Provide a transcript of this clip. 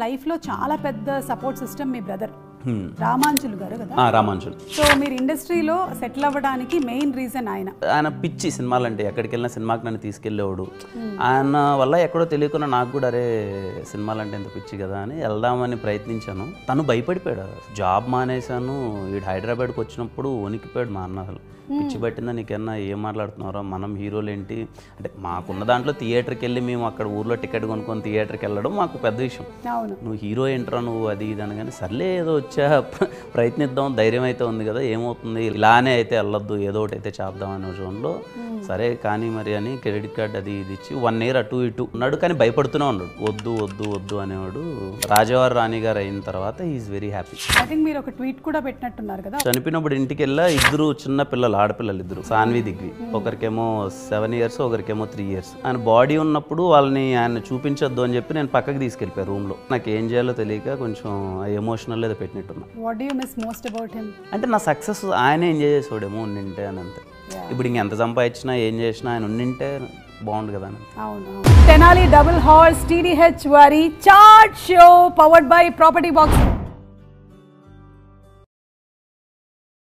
లైఫ్లో చాలా పెద్ద సపోర్ట్ సిస్టమ్ మీ బ్రదర్ రామాంజులు గారు కదా. రామాంజులు. సో మీరు ఇండస్ట్రీలో సెటిల్ అవ్వడానికి మెయిన్ రీజన్ ఆయన పిచ్చి సినిమాలు అంటే ఎక్కడికి వెళ్ళినా సినిమాకి నన్ను తీసుకెళ్ళేవాడు. ఆయన వల్ల ఎక్కడో తెలియకుండా నాకు కూడా అరే సినిమాలు అంటే ఎంత పిచ్చి కదా అని వెళ్దామని ప్రయత్నించాను. తను భయపడిపోయాడు. జాబ్ మానేశాను, వీడు హైదరాబాద్కి వచ్చినప్పుడు వణికిపోయాడు మా అన్న. అసలు పిచ్చి పట్టిందా నీకన్నా, ఏం మాట్లాడుతున్నారో, మనం హీరోలు ఏంటి అంటే మాకున్న దాంట్లో థియేటర్కి వెళ్ళి మేము అక్కడ ఊర్లో టికెట్ కొనుక్కొని థియేటర్కి వెళ్ళడం మాకు పెద్ద విషయం. నువ్వు హీరో ఏంట్రా నువ్వు అది ఇది అని. కానీ సర్లే ఏదో వచ్చా ప్రయత్నిద్దాం, ధైర్యం అయితే ఉంది కదా, ఏమవుతుంది ఇలానే అయితే వెళ్ళొద్దు, ఏదో ఒకటి అయితే చేద్దాం అనే జోన్లో సరే కానీ మరి అని క్రెడిట్ కార్డ్ అది ఇది ఇచ్చి 1 year అటు ఇటు ఉన్నాడు. కానీ భయపడుతూనే ఉన్నాడు, వద్దు వద్దు వద్దు అనేవాడు. రాజావారి రాణి గారు అయిన తర్వాత is very happy. I think మీరు ఒక ట్వీట్ కూడా పెట్టినట్టున్నారు కదా. చనిపోయినప్పుడు ఇంటికి వెళ్ళా, ఇద్దరు చిన్న పిల్లలు, ఆడపిల్లలు ఇద్దరు, సాన్వి దిగ్వి. ఒకరికేమో 7 years, ఒకరికేమో 3 years. ఆయన బాడీ ఉన్నప్పుడు వాళ్ళని ఆయన చూపించొద్దు అని చెప్పి నేను పక్కకి తీసుకెళ్ళిపోయా రూమ్లో. నాకు ఏం చేయాలో తెలియక కొంచెం ఎమోషనల్ ఏదో పెట్టినట్టున్నా. What do you miss most about him? అంటే నా సక్సెస్ ఆయనే ఎంజాయ్ చేసేవాడేమో ఉండింటే అని అంతే. ఇప్పుడు ఇంకెంత సంపాదించినా ఏం చేసినా ఆయన ఉండింటే బాగుండు కదా. అవును. తెనాలి డబుల్ హార్స్ TDH వారి chat show powered by property box.